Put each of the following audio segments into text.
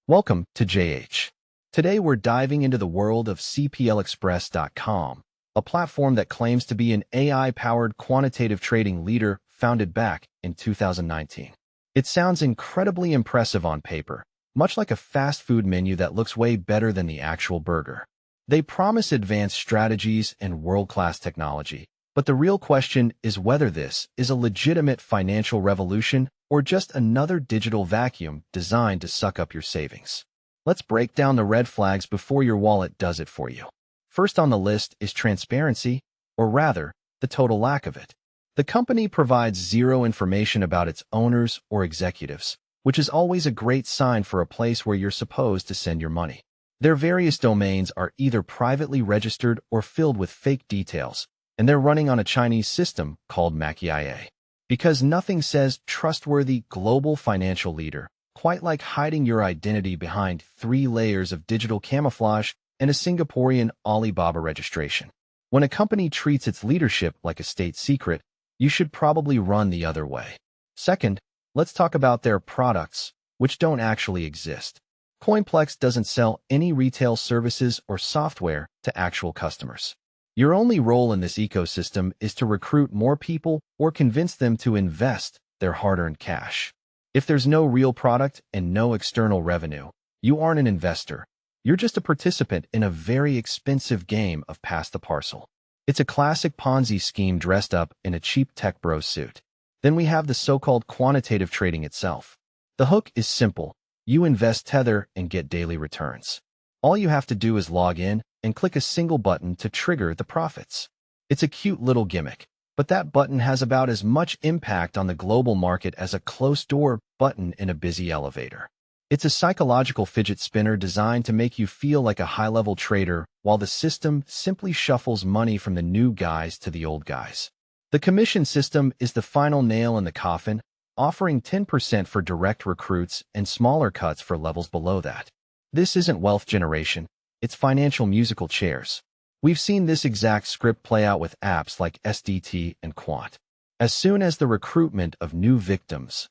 Welcome to JH. Today we're diving into the world of CPLExpress.com, a platform that claims to be an AI-powered quantitative trading leader founded back in 2019. It sounds incredibly impressive on paper, much like a fast food menu that looks way better than the actual burger. They promise advanced strategies and world-class technology, but the real question is whether this is a legitimate financial revolution or just another digital vacuum designed to suck up your savings. Let's break down the red flags before your wallet does it for you. First on the list is transparency, or rather, the total lack of it. The company provides zero information about its owners or executives, which is always a great sign for a place where you're supposed to send your money. Their various domains are either privately registered or filled with fake details, and they're running on a Chinese system called Makia. Because nothing says trustworthy global financial leader quite like hiding your identity behind 3 layers of digital camouflage and a Singaporean Alibaba registration. When a company treats its leadership like a state secret, you should probably run the other way. Second, let's talk about their products, which don't actually exist. Coinplex doesn't sell any retail services or software to actual customers. Your only role in this ecosystem is to recruit more people or convince them to invest their hard-earned cash. If there's no real product and no external revenue, you aren't an investor. You're just a participant in a very expensive game of pass the parcel. It's a classic Ponzi scheme dressed up in a cheap tech bro suit. Then we have the so-called quantitative trading itself. The hook is simple. You invest Tether and get daily returns. All you have to do is log in and click a single button to trigger the profits. It's a cute little gimmick, but that button has about as much impact on the global market as a closed-door button in a busy elevator. It's a psychological fidget spinner designed to make you feel like a high-level trader while the system simply shuffles money from the new guys to the old guys. The commission system is the final nail in the coffin, offering 10% for direct recruits and smaller cuts for levels below that. This isn't wealth generation. It's financial musical chairs. We've seen this exact script play out with apps like SDT and Quant. As soon as the recruitment of new victims,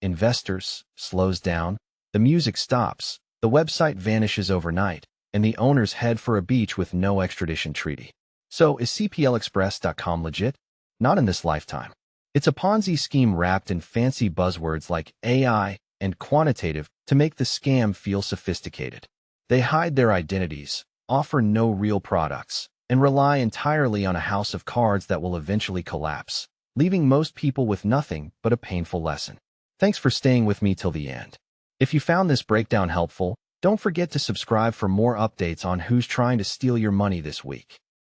investors, slows down, the music stops, the website vanishes overnight, and the owners head for a beach with no extradition treaty. So is CPLExpress.com legit? Not in this lifetime. It's a Ponzi scheme wrapped in fancy buzzwords like AI and quantitative to make the scam feel sophisticated. They hide their identities, offer no real products, and rely entirely on a house of cards that will eventually collapse, leaving most people with nothing but a painful lesson. Thanks for staying with me till the end. If you found this breakdown helpful, don't forget to subscribe for more updates on who's trying to steal your money this week.